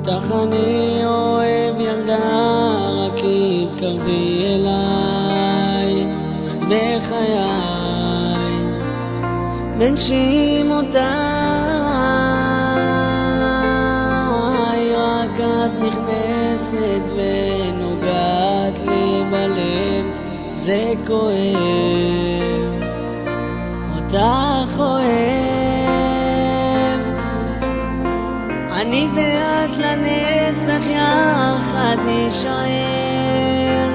אותך אני אוהב ילדה, רק התקרבי אליי, את בחיי, בין שמותיי, רק את נכנסת ונוגעת לי בלב, זה כואב, אותך אוהב, אני ואת לנצח יחד נשאר,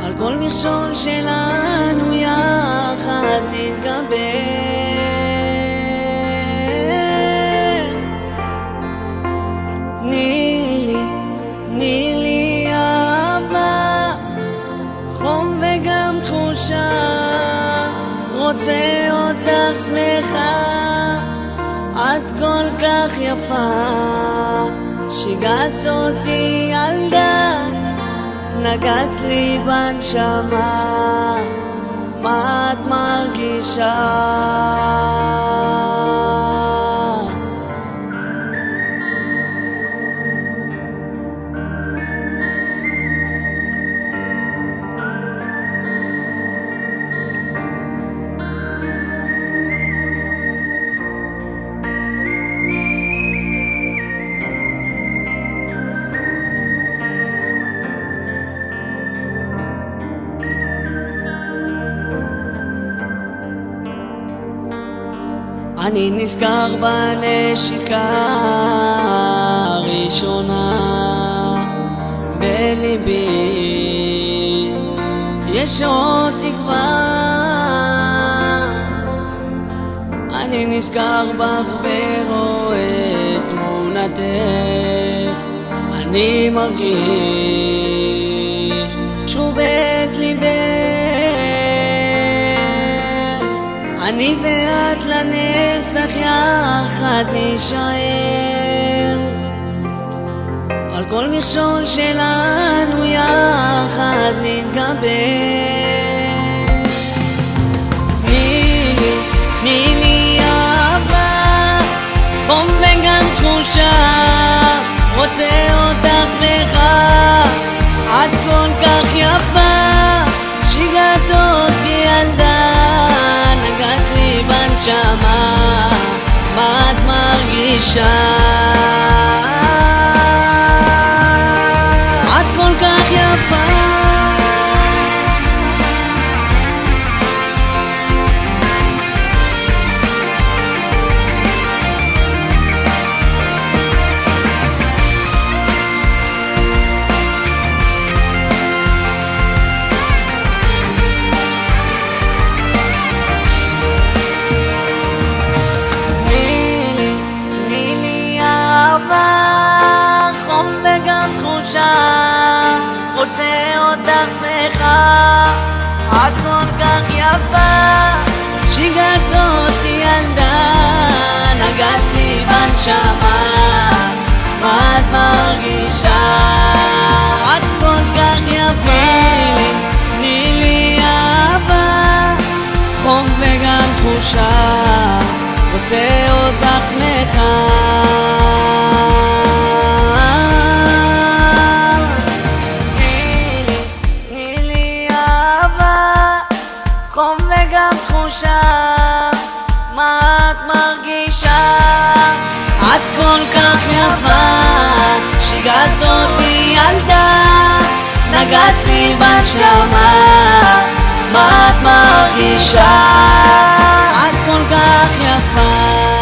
על כל מכשול שלנו יחד נתגבר. תני לי אהבה, חום וגם תחושה, רוצה אותך שמחה, את כל כך יפה, שיגעת אותי ילדה, נגעת לי בנשמה, מה את מרגישה? אני נזכר בנשיקה הראשונה בליבי, יש עוד תקווה. אני נזכר בך ורואה את תמונתך, אני מרגיש שוב את ליבך, אני ואת לנצח יחד נשאר, על כל מכשול שלנו יחד נתגבר. תני לי אהבה, חום וגם תחושה, רוצה אותך שמחה, את כל כך יפה, שיגעת אותי ילדה, נגעת לי בנשמה, מה את מרגישה? את כל כך יפה, רוצה אותך שמחה, את כל כך יפה, שיגעת אותי ילדה, נגעת לי בנשמה, מה את מרגישה? את כל כך יפה, תני לי אהבה, חום וגם תחושה, רוצה אותך שמחה. חום וגם תחושה, מה את מרגישה? את כל כך יפה, שיגעת אותי ילדה, נגעת לי בנשמה, מה את מרגישה? את כל כך יפה.